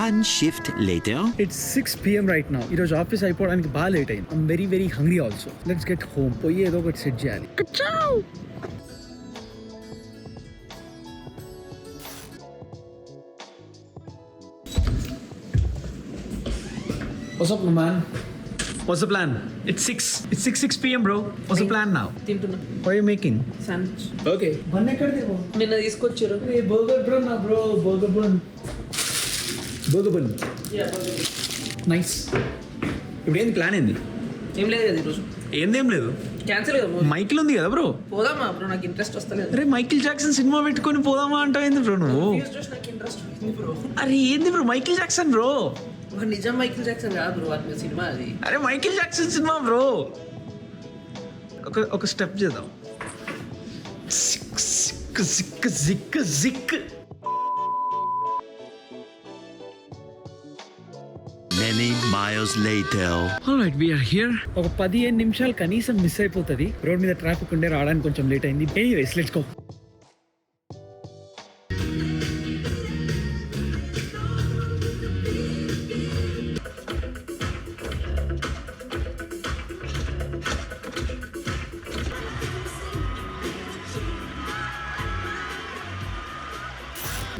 One shift later. It's 6 p.m. right now. ఈరోజు office అయిపోవడానికి బాగా లేట్ అయింది. I'm very very hungry also. Let's get home. పోయి ఏదో ఒకటి సెట్ చేయాలి. What's up, my man? What's the plan? It's 6 p.m. bro. What's the plan now? తింటున్నా What are you making? Sandwich. Okay. Bun ఎక్కడ దేవో? నిన్న తీసుకొచ్చారు. ఏ బర్గర్ బ్రో నా బ్రో బర్గర్ బన్. నైస్. ఇప్పుడు ఏంది ప్లాన్ ఏంది? ఏం లేదు కదా ఈరోజు. ఏందేం లేదు. క్యాన్సిల్ కదా. మైకిల్ ఉంది కదా బ్రో. పోదామా బ్రో, నాకు ఇంట్రెస్ట్ వస్తలేదు. అరే మైకిల్ జాక్సన్ సినిమా పెట్టుకొని పోదామా అంటావు ఏంది బ్రో నువ్వు? నాకు ఇంట్రెస్ట్ ఉంది బ్రో. అరే ఏంది బ్రో మైకిల్ జాక్సన్ బ్రో? నిజం మైకిల్ జాక్సన్ కాదు బ్రో, అది సినిమా అది. అరే మైకిల్ జాక్సన్ సినిమా బ్రో. ఒక స్టెప్ చేద్దాం. జిక్ జిక్ జిక్ జిక్. Many miles later. Alright, we are here. ఒక 15 నిమిషాలు కనీసం మిస్ అయిపోతుంది. రోడ్ మీద ట్రాఫిక్ ఉండే రావడానికి కొంచెం లేట్ అయింది. Anyways let's go.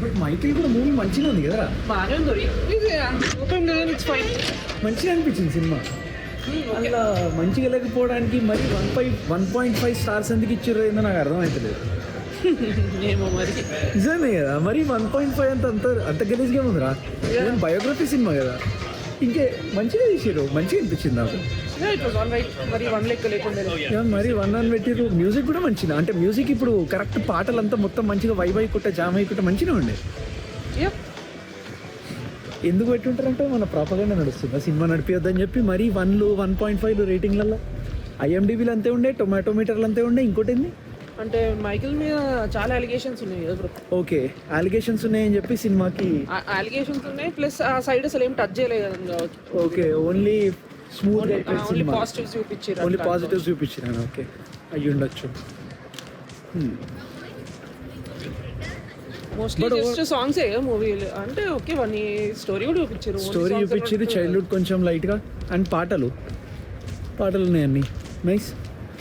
But Michael కూడా మూవీ మంచిగా ఉంది కదా. బాగానే ఉంది. It's fine. మంచిగా అనిపించింది సినిమా. అలా మంచిగా లేకపోవడానికి మరి 1.5 స్టార్స్ ఎందుకు ఇచ్చారో ఏందో నాకు అర్థమవుతలేదు. ఏమో మరి. నిజమే కదా, మరి 1.5 అంత గలీజ్గా ఉందిరా. బయోగ్రఫీ సినిమా కదా, ఇంకే మంచిగా తీసారు. మంచిగా అనిపించింది నాకు. మరి 1 లెక్క లేకుండా మరి 1 అని పెట్టిరు. మ్యూజిక్ కూడా మంచిగా, అంటే మ్యూజిక్ ఇప్పుడు కరెక్ట్ పాటలంతా మొత్తం మంచిగా వైబ్ అయ్యకుంటే జామ్ అయ్యకుంటే మంచిగా ఉండే. ఎందుకు పెట్టుంటారంటే మన ప్రాపగండా నడుస్తుంది. సినిమా నడిపియొద్దని చెప్పి మరీ 1లు 1.5లు రేటింగ్లలో. ఐఎండిబిలు అంతే ఉండే, టొమాటో మీటర్లు అంతే ఉండే. ఇంకోటి ఏంది అంటే మైకిల్ మీద చాలా అలిగేషన్స్ ఉన్నాయి కదా బ్రో. ఓకే, అలిగేషన్స్ ఉన్నాయని చెప్పి సినిమాకి అలిగేషన్స్ ఉన్నాయి, ప్లస్ ఆ సైడ్ అసలు ఏం టచ్ చేయలేదు కావచ్చు. Okay, only smooth only positives చూపించారు. ఓన్లీ పాజిటివ్స్ చూపించాను. ఓకే, అయ్యి ఉండొచ్చు. మోస్ట్లీ జస్ట్ సాంగ్స్ మూవీ అంటే. ఓకే, వన్ స్టోరీ కూడా చూపించారు. స్టోరీ చూపించారు, చైల్డ్హుడ్ కొంచెం లైట్గా, అండ్ పాటలు ఉన్నాయి అన్ని నైస్.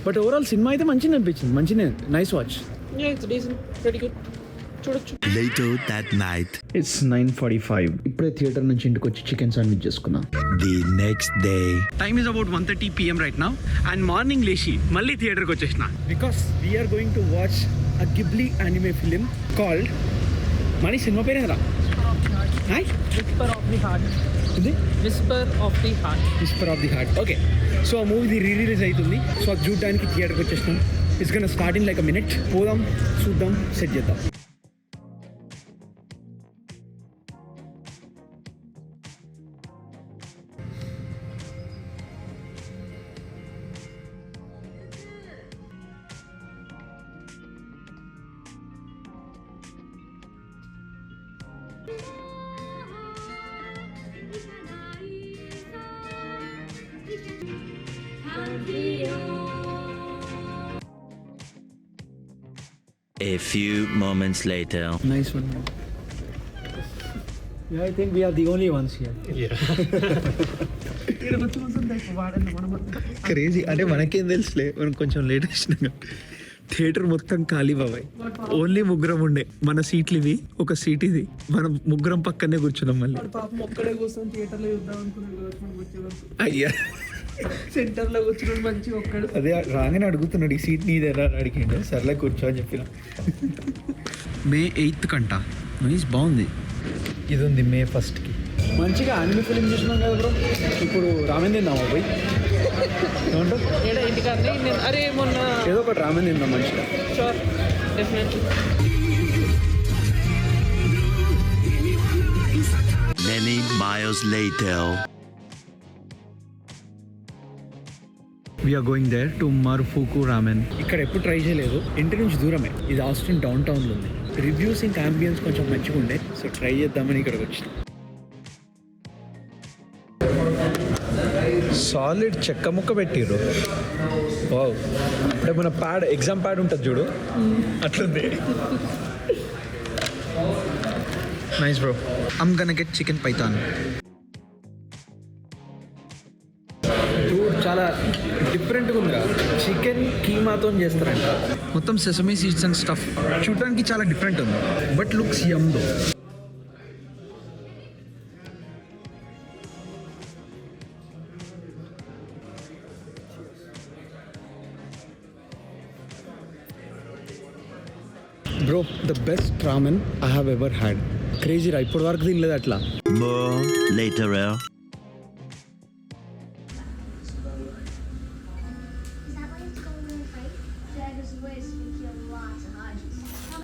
బట్ ఓవరాల్ సినిమా అయితే మంచిగా అనిపించింది. మంచిగా నైస్ వాచ్. చూడొచ్చు. Later that night. ఇట్స్ 9:45. ఇప్పుడే థియేటర్ నుంచి ఇంటికి వచ్చి చికెన్ శాండ్విచ్ చేసుకున్నా. The next day. Time is about 1:30 PM right now. And morning లేచి మళ్ళీ థియేటర్కి వచ్చేసిన. Because we are going to watch a Ghibli anime film called money. Cinema పేరు ఏంద్రా? Whisper of the heart. ఇది whisper of the heart. Whisper of the heart. Okay, so ఆ movie release అవుతుంది. So అది చూడడానికి థియేటర్కి వచ్చేసినాం. It's gonna start in like a minute. పోదాం, చూద్దాం, సెట్ చేద్దాం. A few moments later. Nice one. Yeah, I think we are the only ones here. Crazy. అంటే మనకేం తెలుసులే, మనం కొంచెం లేట్ వచ్చినాం. థియేటర్ మొత్తం ఖాళీ బాబాయ్. ఓన్లీ ముగ్గురం ఉండే. మన సీట్లు ఇవి, ఒక సీట్ ఇది. మనం ముగ్గురం పక్కనే కూర్చున్నాం. మళ్ళీ పాపం ఒక్కడే కూర్చొని థియేటర్లో చూద్దాం అనుకున్నాడు. అయ్యా, సెంటర్లో కూర్చున్నాడు మంచిగా ఒక్కడు. అదే రాగానే అడుగుతున్నాడు, ఈ సీట్ నీదేరా అడిగిండు. సర్లే కూర్చో అని చెప్పిన. May 8th కంట. నైస్, బాగుంది. ఇది ఉంది May 1st. మంచిగా యానిమే ఫిలిం చూసినాం కదా బ్రో. ఇప్పుడు రామెంది తిందామా పోయి? ఇంటికాడ అరే మొన్న ఏదో ఒకటి రామెంది తిందాం మంచిగా. Sure, definitely. Many miles later. We are going there to Marufuku Ramen. ఇక్కడ ఎప్పుడు ట్రై చేయలేదు. ఇంటి నుంచి దూరమే. ఇది ఆస్టిన్ డౌన్ టౌన్లో ఉంది. రివ్యూస్ ఇంకా అంబియన్స్ కొంచెం మంచిగా ఉండే, సో ట్రై చేద్దామని ఇక్కడికి వచ్చిన. సాలిడ్ చెక్క ముక్క పెట్టిర్రు. వావ్, అంటే మన ప్యాడ్, ఎగ్జామ్ ప్యాడ్ ఉంటుంది చూడు, అట్లుంది. Nice bro. ఐమ్ గonna get చికెన్ పైథాన్. చాలా డిఫరెంట్గా ఉందిరా. చికెన్ కీమాతో చేస్తారంట, మొత్తం సెసమీ సీడ్స్ అండ్ స్టఫ్. చూడడానికి చాలా డిఫరెంట్ ఉంది, but looks yum though. Bro, the best ramen I have ever had. Crazy రా, ఇప్పటి వరకు తినలేదు అట్లా. More later.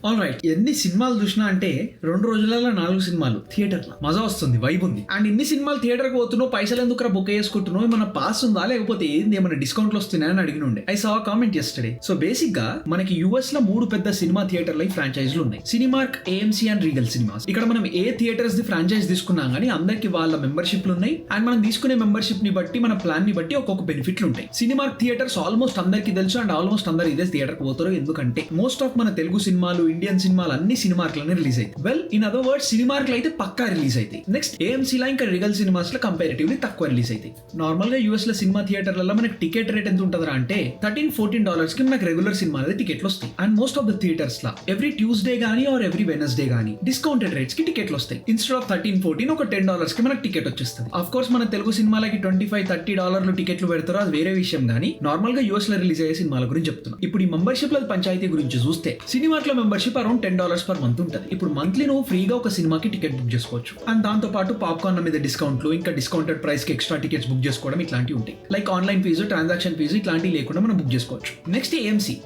ఆల్ రైట్, ఎన్ని సినిమాలు చూసినా అంటే 2 రోజులలో 4 సినిమాలు థియేటర్లో. మజా వస్తుంది, వైబ్ ఉంది. అండ్ ఇన్ని సినిమాలు థియేటర్కి పోతున్నావు, పైసలు ఎందుకు బుక్ చేసుకుంటున్నావు, ఏమన్నా పాస్ ఉందా లేకపోతే ఏంది, ఏమైనా డిస్కౌంట్లు వస్తున్నాయని అడిగినుండే. I saw comment yesterday. So basic గా మనకి యుఎస్ లో 3 పెద్ద సినిమా థియేటర్ల ఫ్రాంచైజీలు ఉన్నాయి: Cinemark, AMC and Regal cinemas. ఇక్కడ మనం ఏ థియేటర్స్ ది ఫ్రాంచైజ్ తీసుకున్నాం కానీ అందరికి వాళ్ళ మెంబర్షిప్లు ఉన్నాయి. అండ్ మనం తీసుకునే మెంబర్షిప్ ని బట్టి, మన ప్లాన్ ని బట్టి ఒక్కొక్క బెనిఫిట్లు ఉంటాయి. సినిమార్క్ థియేటర్స్ ఆల్మోస్ట్ అందరికి తెలుసు, అండ్ ఆల్మోస్ట్ అందరు ఇదే థియేటర్కి పోతారు. ఎందుకంటే మోస్ట్ ఆఫ్ మన తెలుగు సినిమాలు, ఇండియన్ సినిమాలు అన్ని సినిమార్క్ లోనే రిలీజ్ అవుతాయి. Well, in other words, Cinemark లో అయితే పక్కా రిలీజ్ అవుతాయి. నెక్స్ట్ ఏఎంసీ లో ఇంకా రిగల్ సినిమాస్ లో కంపారిటివ్లీ తక్కువ రిలీజ్ అవుతాయి. నార్మల్ గా యూఎస్ లో సినిమా థియేటర్లలో మనకి టికెట్ రేట్ ఎంత ఉంటుందా అంటే $13-14 కి మనకి రెగ్యులర్ సినిమా అనేది టికెట్లు వస్తాయి. And most of the theatres లో ఎవ్రీ ట్యూస్డే గానీ ఆర్ ఎవ్రీ వెనస్డే గానీ డిస్కౌంటెడ్ రేట్స్ కి టికెట్లు వస్తాయి. ఇన్స్టెడ్ ఆఫ్ $13-14 ఒక $10 కి మనకి టికెట్ వచ్చేస్తుంది. ఆఫ్ కోర్స్ మన తెలుగు సినిమాలకి $25-30 టికెట్లు పెడతారు, అది వేరే విషయం. కానీ నార్మల్ గా యూఎస్ లో రిలీజ్ అయ్యే సినిమాల గురించి చెప్తున్నాం. ఇప్పుడు ఈ మెంబర్షిప్ లో పంచాయతీ గురించి చూస్తే, సినిమార్క్ లో మెంబర్షిప్ అరౌండ్ $10 పర్ మంత్ ఉంటుంది. ఇప్పుడు మంత్లీ నువ్వు ఫ్రీగా ఒక సినిమాకి టికెట్ బుక్ చేసుకోవచ్చు. అండ్ దాంతో పాటు పాప్కార్న్ మీద డిస్కౌంట్లు, ఇంకా డిస్కౌంటెడ్ ప్రైస్ కి ఎక్స్ట్రా టికెట్స్ బుక్ చేసుకోవడం ఇట్లాంటివి ఉంటాయి. Like online fee, transaction fee ఇట్లాంటివి లేకుండా మనం బుక్ చేసుకోవచ్చు. నెక్స్ట్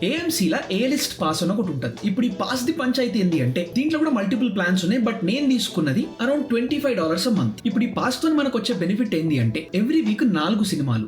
ఏఎంసీలో ఏ లిస్ట్ పాస్ అని ఒకటి ఉంటుంది. ఇప్పుడు ఈ పాస్ ది పంచాయతీ ఏంటి అంటే, దీంట్లో కూడా మల్టిపుల్ ప్లాన్స్ ఉన్నాయి, బట్ నేను తీసుకున్నది అరౌండ్ $25 a మంత్. ఇప్పుడు ఈ పాస్ తో మనకు వచ్చే బెనిఫిట్ ఏంటి అంటే, ఎవ్రీ వీక్ 4 సినిమాలు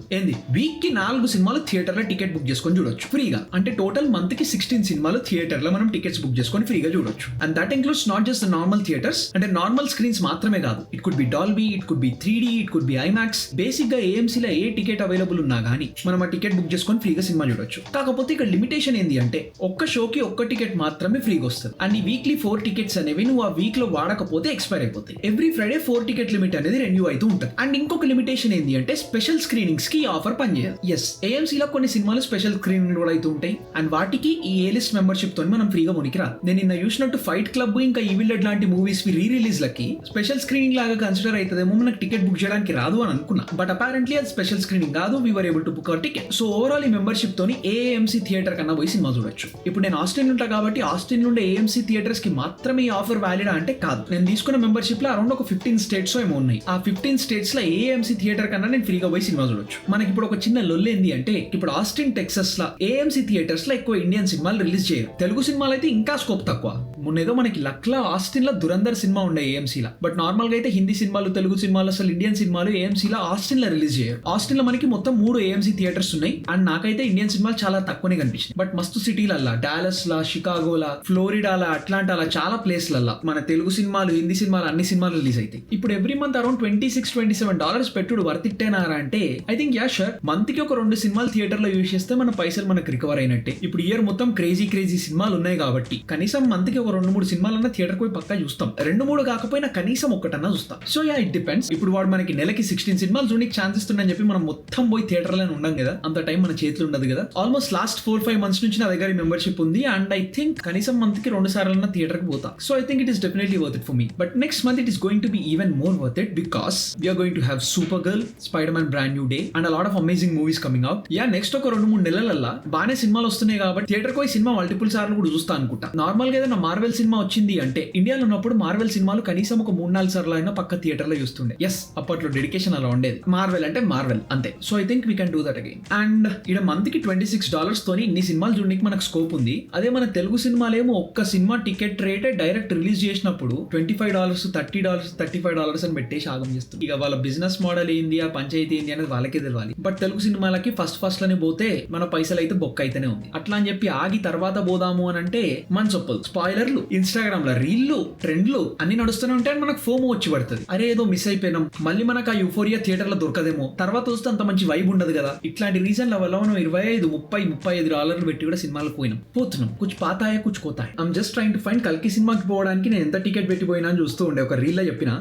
వీక్ కి 4 సినిమాలు థియేటర్ లో టికెట్ బుక్ చేసుకొని చూడొచ్చు ఫ్రీగా. అంటే టోటల్ మంత్ కి 16 సినిమాలు థియేటర్ లో మనం టికెట్స్ బుక్ చేసుకొని ఫ్రీగా చూడొచ్చు. And that includes not just the normal theatres, అంటే నార్మల్ స్క్రీన్స్ మాత్రమే కాదు. It could be Dolby, it could be 3D, it could be IMAX. Basic గా ఏఎంసీలో ఏ టికెట్ అవైలబుల్ ఉన్నా గానీ మనం ఆ టికెట్ బుక్ చేసుకొని ఫ్రీగా సినిమా చూడొచ్చు. కాకపోతే ఇక్కడ లిమిటేషన్ ఏంటి అంటే, ఒక్క షోకి ఒక్క టికెట్ మాత్రమే ఫ్రీగా వస్తుంది. అండ్ ఈ వీక్లీ 4 టికెట్స్ అనేవి నువ్వు ఆ వీక్ లో వాడకపోతే ఎక్స్పైర్ అయిపోతాయి. ఎవ్రీ ఫ్రైడే 4 టికెట్ లిమిట్ అనేది రెన్యూ అవుతూ ఉంటుంది. అండ్ ఇంకొక లిమిటేషన్ ఏంటి అంటే, స్పెషల్ స్క్రీనింగ్స్ కి ఆఫర్ పనిచేయదు. ఎస్, ఏఎంసీలో కొన్ని సినిమాలు స్పెషల్ స్క్రీనింగ్ కూడా అవుతూ ఉంటాయి. అండ్ వాటికి ఈ ఏ లిస్ట్ మెంబర్షిప్ తో మనం ఫ్రీగా మునికిరా. నేను నిన్న చూసినట్టు ఫైట్ క్లబ్, ఇంకా ఈవిల్ డెడ్ లాంటి మూవీస్ రీ రిలీజ్ లకి స్పెషల్ స్క్రీనింగ్ లాగా కన్సిడర్ అవుతుందేమో, మనకు టికెట్ బుక్ చేయడానికి రాదు అని అనుకున్నా. బట్ అపారెంట్లీ అది స్పెషల్ స్క్రీనింగ్ కాదు. We were able to book our ticket. So overall ఈ మెంబర్షిప్ తోని ఏఎంసీ థియేటర్ కన్నా పోయి సినిమా చూడొచ్చు. ఇప్పుడు నేను ఆస్టిన్ ఉంటా కాబట్టి ఆస్టిన్ నుండి ఏఎంసీ థియేటర్స్ కి మాత్రమే ఈ ఆఫర్ వ్యాలిడ్ అంటే కాదు. నేను తీసుకున్న మెంబర్షిప్ లో అరౌండ్ ఒక 15 స్టేట్స్ ఏమో ఉన్నాయి. ఆ 15 స్టేట్స్ లో ఏఎంసీ థియేటర్ కన్నా నేను ఫ్రీగా పోయి సినిమా చూడొచ్చు. మనకి ఇప్పుడు ఒక చిన్న లొల్లు ఏంది అంటే, ఇప్పుడు ఆస్టిన్ టెక్సస్ లో ఏఎంసీ థియేటర్స్ లో ఎక్కువ ఇండియన్ సినిమాలు రిలీజ్ చేయరు. తెలుగు సినిమాలు అయితే ఇంకా స్కోప్ తక్కువ. మొన్నేదో మనకి లక్లా ఆస్టిన్ లో దురంధర్ సినిమా ఉండే ఏఎంసీలో. బట్ నార్మల్ గా అయితే హిందీ సినిమాలు, తెలుగు సినిమాలు, అసలు ఇండియన్ సినిమాలు ఏఎంసీలో ఆస్టిన్ లో రిలీజ్ చేయరు. ఆస్టిన్ లో మనకి మొత్తం 3 ఏఎంసీ థియేటర్స్ ఉన్నాయి. అండ్ నాకైతే ఇండియన్ సినిమాలు చాలా తక్కువనే కనిపించింది. బట్ మస్తు సిటీలల్లా, డాలస్ లా, షికాగోలా, ఫ్లోరిడాలా, అట్లాంటాలా చాలా ప్లేస్లల్లా మన తెలుగు సినిమాలు, హిందీ సినిమాలు అన్ని సినిమాలు రిలీజ్ అవుతాయి. ఇప్పుడు ఎవ్రీ మంత్ అరౌండ్ $26-27 పెట్టుడు వర్త్ ఇట్టేనారా అంటే, I think yeah sure. Month కి ఒక 2 సినిమాలు థియేటర్ లో యూజ్ చేస్తే మన పైసలు మనకు రికవర్ అయినట్టే. ఇప్పుడు ఇయర్ మొత్తం క్రేజీ సినిమాలు ఉన్నాయి కాబట్టి కనీసం మంత్ కి ఒక 2-3 సినిమాలన్నా థియేటర్ పోయి పక్కా చూస్తాం. 2-3 కాకపోయినా కనీసం ఒక్కటన్నా చూస్తాం. So yeah, it depends. ఇప్పుడు వాడు మనకి నెలకి 16 సినిమాలు చూడడానికి ఛాన్స్ ఇస్తుందని చెప్పి మనం మొత్తం పోయి థియేటర్ లోనే ఉండం కదా, అంత టైం మన చేతిలో ఉండదు కదా. ఆల్మోస్ట్ లాస్ట్ 4-5 మంత్స్ నుంచి నా దగ్గర మెంబర్షిప్ ఉంది. అండ్ ఐ థింక్ కనీసం మంత్ కి 2 సార్లన్నా థియేటర్ కి పోతా. So I think it is definitely worth it for me. But next month it is going to be even more worth it, because we are going to have Supergirl, Spider-Man brand new day and a lot of amazing movies coming out. Yeah, నెక్స్ట్ ఒక 2-3 నెలలల్లా బానే సినిమాలు వస్తున్నాయి కాబట్టి theatre పోయి cinema multiple సార్లు కూడా చూస్తా అనుకుంటా. నార్మల్ గా ఏదైనా మార్వెల్ సినిమా వచ్చింది అంటే, ఇండియాలో ఉన్నప్పుడు మార్వెల్ సినిమాలు కనీసం ఒక 3-4 సార్లు అయినా పక్క థియేటర్ లో చూస్తుండే. ఎస్, అప్పట్లో డెడికేషన్ అలా ఉండేది. మార్వెల్ అంటే మార్వెల్ అంతే. So I think we can do that again. And ఇక్కడ మంత్ కి $26 తోని ఇన్ని సినిమాలు చూడడానికి మనకు స్కోప్ ఉంది. అదే మన తెలుగు సినిమాలేమో ఒక్క సినిమా టికెట్ రేటే డైరెక్ట్ రిలీజ్ చేసినప్పుడు $25, $30, $35 అని పెట్టేసి ఆగం చేస్తుంది. ఇక వాళ్ళ బిజినెస్ మోడల్ ఏంది, ఆ పంచాయతీ ఏంది అనేది వాళ్ళకే తెలియాలి. బట్ తెలుగు సినిమాలకి ఫస్ట్ లోనే పోతే మన పైసలు అయితే బొక్క అయితేనే ఉంది. అట్లా అని చెప్పి ఆగి తర్వాత పోదాము అని అంటే కమాన్ చెప్పలు, స్పాయిలర్లు, ఇన్స్టాగ్రామ్ లో రీల్లు, ట్రెండ్లు అన్ని నడుస్తూనే ఉంటాయి. మనకు ఫోమో వచ్చి పడుతుంది, అరే ఏదో మిస్ అయిపోయినాం, మళ్ళీ మనకు ఆ యూఫోరియా థియేటర్ లో దొరకదేమో, తర్వాత వస్తే అంత మంచి వైబ్ ఉండదు కదా. ఇట్లాంటి రీజన్ల వల్ల మనం 25-35 పెట్టి కూడా సినిమాలకు పోతున్నాం. కుछ పాతా హై కుछ కోతా high. I'm just trying to find కల్కి సినిమాకి పోవడానికి నేను ఎంత టికెట్ పెట్టి పోయినా అని చూస్తూ ఉండే. ఒక రీల్ లో చెప్పిన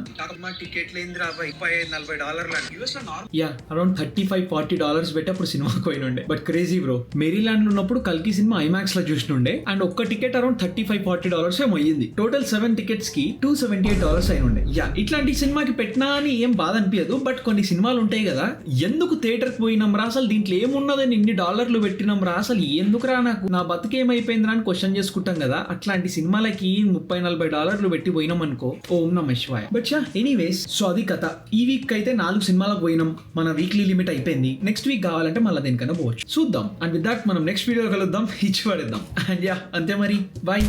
టికెట్ లేని $35 యా అరౌండ్ $35-40 పెట్టి అప్పుడు సినిమాకి పోయిన ఉండే. బట్ క్రేజీ బ్రో, మేరీల్యాండ్ లో ఉన్నప్పుడు కల్కి సినిమా ఐమాక్స్ లో చూసినుండే అండ్ ఒక్క టికెట్ అరౌండ్ $35-40 ఏమో అయ్యింది. టోటల్ 7 టికెట్స్ కి $278 అయిన ఉండే. యా ఇట్లాంటి సినిమాకి పెట్టినా అని ఏం బాధ అనిపించదు. బట్ కొన్ని సినిమాలు ఉంటాయి కదా, ఎందుకు థియేటర్ కి పోయినాం రా, అసలు దీంట్లో ఏమున్నదని ఇన్ని డాలర్లు పెట్టినాం రా, అసలు ఎందుకురా నాకు నా బతుకేమైపోయిందిరా అని క్వశ్చన్ చేసుకుంటాం కదా. అట్లాంటి సినిమాలకి $30-40 పెట్టి పోయినాం అనుకో, ఓం నమః శివాయ. బట్ ఎనీవేస్, సో అది కథ. ఈ వీక్ అయితే 4 సినిమాలకు పోయినాం, మన వీక్లీ లిమిట్ అయిపోయింది. నెక్స్ట్ వీక్ కావాలంటే మళ్ళీ దేనికన్నా పోవచ్చు, చూద్దాం. అండ్ విత్ దాట్ మనం నెక్స్ట్ వీడియో కలుద్దాం, ఇచ్చి పడేద్దాం. అండ్ యా అంతే మరి, బాయ్.